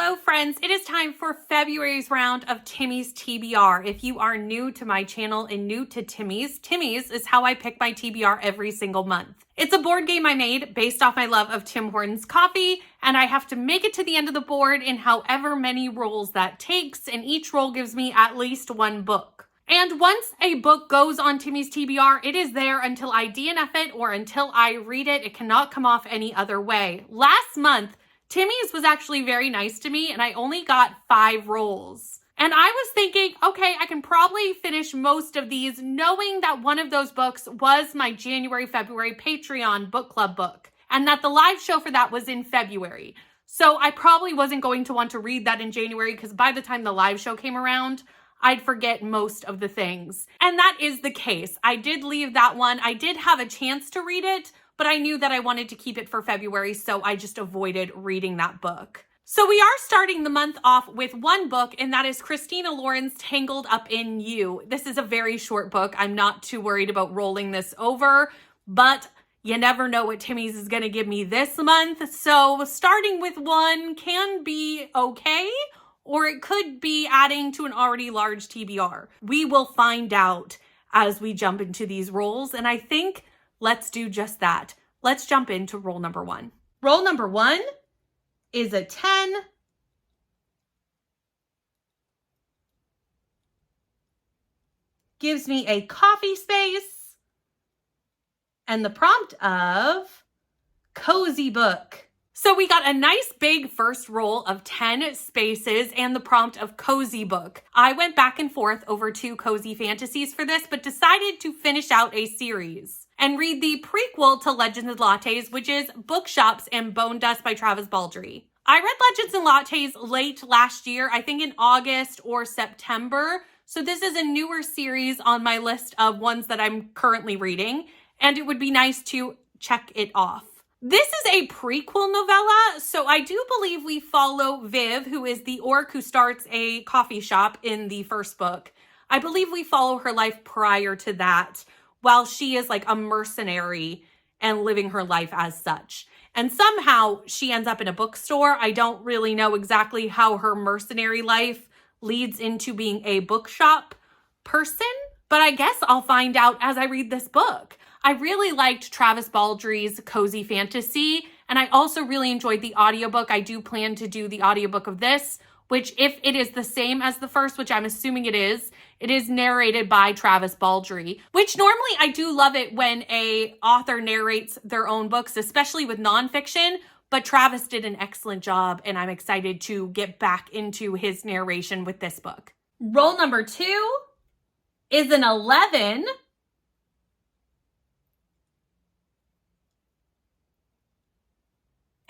Hello friends, it is time for February's round of Timmies TBR. If you are new to my channel and new to Timmies, Timmies is how I pick my TBR every single month. It's a board game I made based off my love of Tim Hortons coffee, and I have to make it to the end of the board in however many rolls that takes, and each roll gives me at least one book. And once a book goes on Timmies TBR, it is there until I DNF it or until I read it. It cannot come off any other way. Last month, Timmies was actually very nice to me and I only got 5 rolls. And I was thinking, okay, I can probably finish most of these knowing that one of those books was my January, February Patreon book club book and that the live show for that was in February. So I probably wasn't going to want to read that in January because by the time the live show came around, I'd forget most of the things. And that is the case. I did leave that one. I did have a chance to read it, but I knew that I wanted to keep it for February, so I just avoided reading that book. So we are starting the month off with one book, and that is Christina Lauren's Tangled Up in You. This is a very short book. I'm not too worried about rolling this over, but you never know what Timmies is going to give me this month. So starting with one can be okay, or it could be adding to an already large TBR. We will find out as we jump into these rolls, and I think let's do just that. Let's jump into roll number 1. Roll number 1 is a 10. Gives me a coffee space and the prompt of cozy book. So we got a nice big first roll of 10 spaces and the prompt of cozy book. I went back and forth over 2 cozy fantasies for this, but decided to finish out a series and read the prequel to Legends and Lattes, which is Bookshops and Bone Dust by Travis Baldree. I read Legends and Lattes late last year, I think in August or September. So this is a newer series on my list of ones that I'm currently reading, and it would be nice to check it off. This is a prequel novella, so I do believe we follow Viv, who is the orc who starts a coffee shop in the first book. I believe we follow her life prior to that, while she is like a mercenary and living her life as such. And somehow she ends up in a bookstore. I don't really know exactly how her mercenary life leads into being a bookshop person, but I guess I'll find out as I read this book. I really liked Travis Baldree's cozy fantasy, and I also really enjoyed the audiobook. I do plan to do the audiobook of this, which if it is the same as the first, which I'm assuming it is narrated by Travis Baldree, which normally I do love it when a author narrates their own books, especially with nonfiction, but Travis did an excellent job and I'm excited to get back into his narration with this book. Roll number 2 is an 11.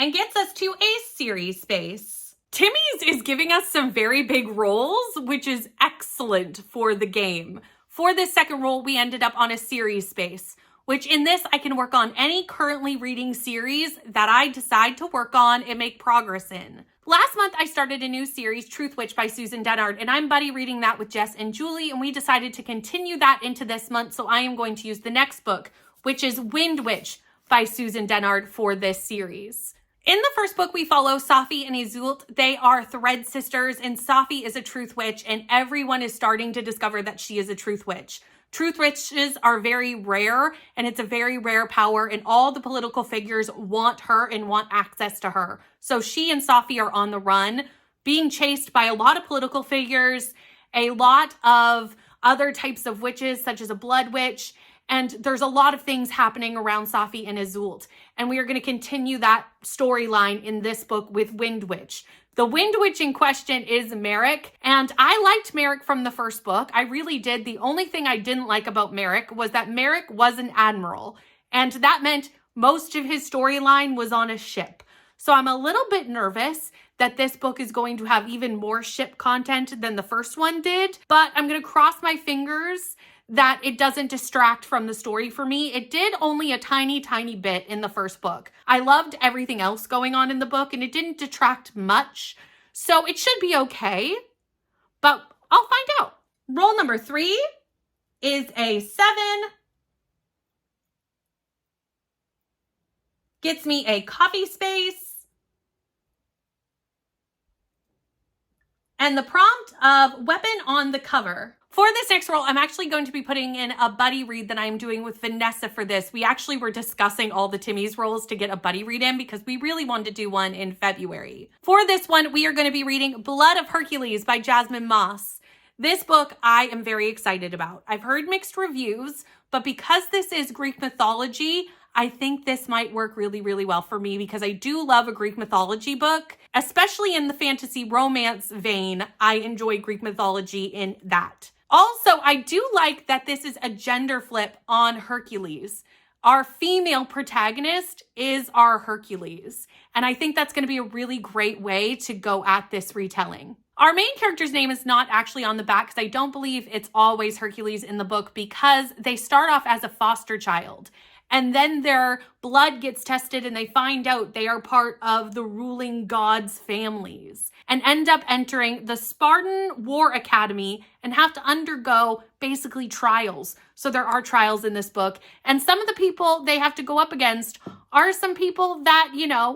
And gets us to a series space. Timmies is giving us some very big rolls, which is excellent for the game. For this second roll, we ended up on a series space, which in this I can work on any currently reading series that I decide to work on and make progress in. Last month, I started a new series, Truth Witch by Susan Dennard, and I'm buddy reading that with Jess and Julie, and we decided to continue that into this month, so I am going to use the next book, which is Wind Witch by Susan Dennard for this series. In the first book, we follow Safi and Izult. They are thread sisters, and Safi is a truth witch, and everyone is starting to discover that she is a truth witch. Truth witches are very rare, and it's a very rare power, and all the political figures want her and want access to her. So she and Safi are on the run, being chased by a lot of political figures, a lot of other types of witches, such as a blood witch, and there's a lot of things happening around Safi and Izult. And we are going to continue that storyline in this book with Wind Witch. The Wind Witch in question is Merrick. And I liked Merrick from the first book. I really did. The only thing I didn't like about Merrick was that Merrick was an admiral. And that meant most of his storyline was on a ship. So I'm a little bit nervous that this book is going to have even more ship content than the first one did. But I'm going to cross my fingers that it doesn't distract from the story for me. It did only a tiny, tiny bit in the first book. I loved everything else going on in the book and it didn't detract much. So it should be okay, but I'll find out. Roll number 3 is a 7. Gets me a coffee space and the prompt of weapon on the cover. For this next roll, I'm actually going to be putting in a buddy read that I'm doing with Vanessa for this. We actually were discussing all the Timmies rolls to get a buddy read in because we really wanted to do one in February. For this one, we are going to be reading Blood of Hercules by Jasmine Moss. This book I am very excited about. I've heard mixed reviews, but because this is Greek mythology, I think this might work really, really well for me because I do love a Greek mythology book, especially in the fantasy romance vein. I enjoy Greek mythology in that. Also, I do like that this is a gender flip on Hercules. Our female protagonist is our Hercules, and I think that's going to be a really great way to go at this retelling. Our main character's name is not actually on the back because I don't believe it's always Hercules in the book because they start off as a foster child. And then their blood gets tested and they find out they are part of the ruling gods' families and end up entering the Spartan War Academy and have to undergo basically trials. So there are trials in this book. And some of the people they have to go up against are some people that,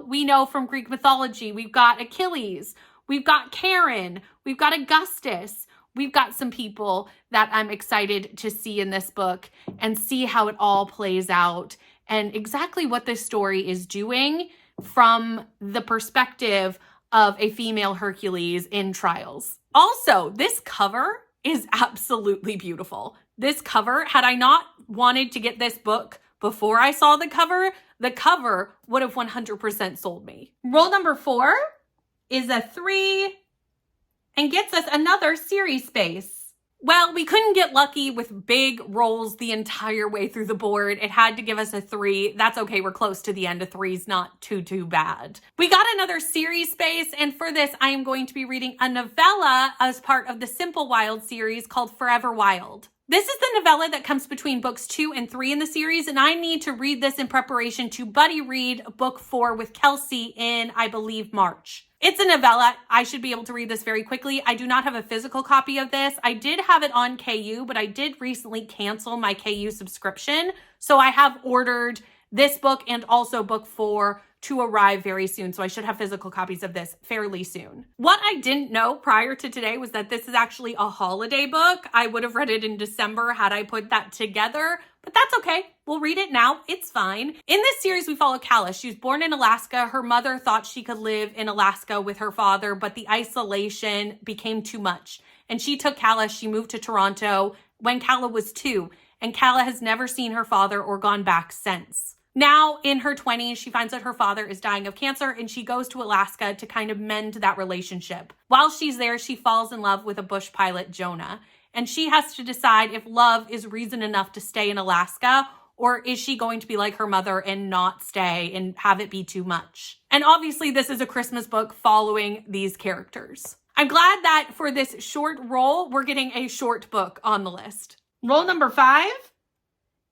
we know from Greek mythology. We've got Achilles, we've got Charon, we've got Augustus. We've got some people that I'm excited to see in this book and see how it all plays out and exactly what this story is doing from the perspective of a female Hercules in trials. Also, this cover is absolutely beautiful. This cover, had I not wanted to get this book before I saw the cover would have 100% sold me. Roll number 4 is a 3 and gets us another series space. Well, we couldn't get lucky with big rolls the entire way through the board. It had to give us a 3. That's okay, we're close to the end. A 3's not too bad. We got another series space, and for this, I am going to be reading a novella as part of the Simple Wild series called Forever Wild. This is the novella that comes between books 2 and 3 in the series, and I need to read this in preparation to buddy read book 4 with Kelsey in, I believe, March. It's a novella. I should be able to read this very quickly. I do not have a physical copy of this. I did have it on KU, but I did recently cancel my KU subscription. So I have ordered this book and also book 4 to arrive very soon. So I should have physical copies of this fairly soon. What I didn't know prior to today was that this is actually a holiday book. I would have read it in December had I put that together, but that's okay. We'll read it now. It's fine. In this series, we follow Calla. She was born in Alaska. Her mother thought she could live in Alaska with her father, but the isolation became too much. And she took Calla. She moved to Toronto when Calla was 2, and Calla has never seen her father or gone back since. Now, in her 20s, she finds that her father is dying of cancer, and she goes to Alaska to kind of mend that relationship. While she's there, she falls in love with a bush pilot, Jonah, and she has to decide if love is reason enough to stay in Alaska, or is she going to be like her mother and not stay and have it be too much? And obviously, this is a Christmas book following these characters. I'm glad that for this short roll, we're getting a short book on the list. Roll number 5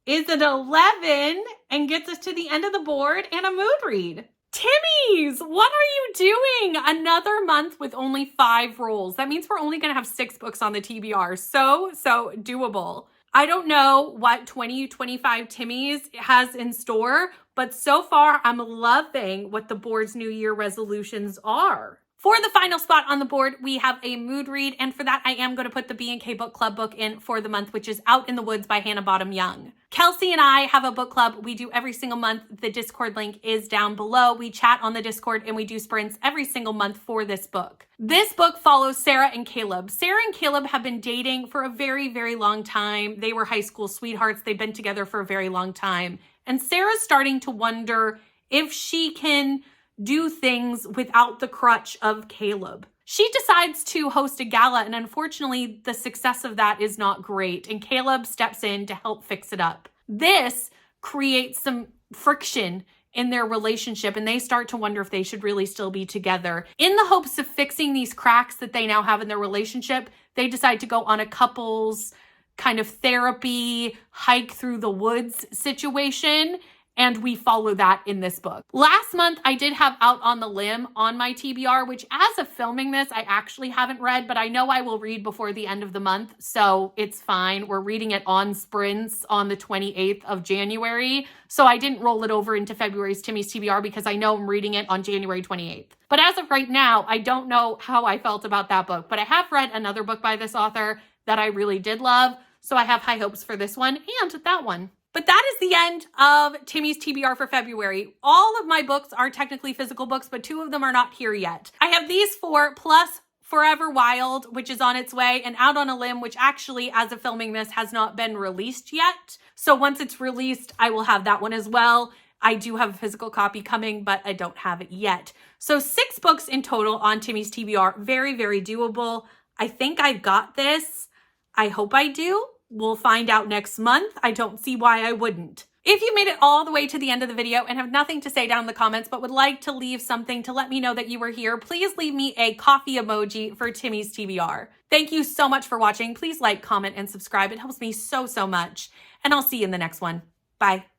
is an 11 and gets us to the end of the board and a mood read. Timmies, what are you doing? Another month with only 5 rolls. That means we're only going to have 6 books on the TBR. So doable. I don't know what 2025 Timmies has in store, but so far I'm loving what the board's New Year resolutions are. For the final spot on the board, we have a mood read, and for that, I am going to put the B&K Book Club book in for the month, which is Out in the Woods by Hannah Bottom Young. Kelsey and I have a book club we do every single month. The Discord link is down below. We chat on the Discord, and we do sprints every single month for this book. This book follows Sarah and Caleb. Sarah and Caleb have been dating for a very, very long time. They were high school sweethearts. They've been together for a very long time. And Sarah's starting to wonder if she can do things without the crutch of Caleb. She decides to host a gala, and unfortunately, the success of that is not great, and Caleb steps in to help fix it up. This creates some friction in their relationship, and they start to wonder if they should really still be together. In the hopes of fixing these cracks that they now have in their relationship, they decide to go on a couples kind of therapy, hike through the woods situation. and we follow that in this book. Last month, I did have Out on the Limb on my TBR, which as of filming this, I actually haven't read, but I know I will read before the end of the month, so it's fine. We're reading it on sprints on the 28th of January, so I didn't roll it over into February's Timmies TBR because I know I'm reading it on January 28th. But as of right now, I don't know how I felt about that book, but I have read another book by this author that I really did love, so I have high hopes for this one and that one. But that is the end of Timmy's TBR for February. All of my books are technically physical books, but 2 of them are not here yet. I have these 4 plus Forever Wild, which is on its way, and Out on a Limb, which actually, as of filming this, has not been released yet. So once it's released, I will have that one as well. I do have a physical copy coming, but I don't have it yet. So 6 books in total on Timmy's TBR. Very, very doable. I think I've got this. I hope I do. We'll find out next month. I don't see why I wouldn't. If you made it all the way to the end of the video and have nothing to say down in the comments, but would like to leave something to let me know that you were here, please leave me a coffee emoji for Timmy's TBR. Thank you so much for watching. Please like, comment, and subscribe. It helps me so, so much. And I'll see you in the next one. Bye.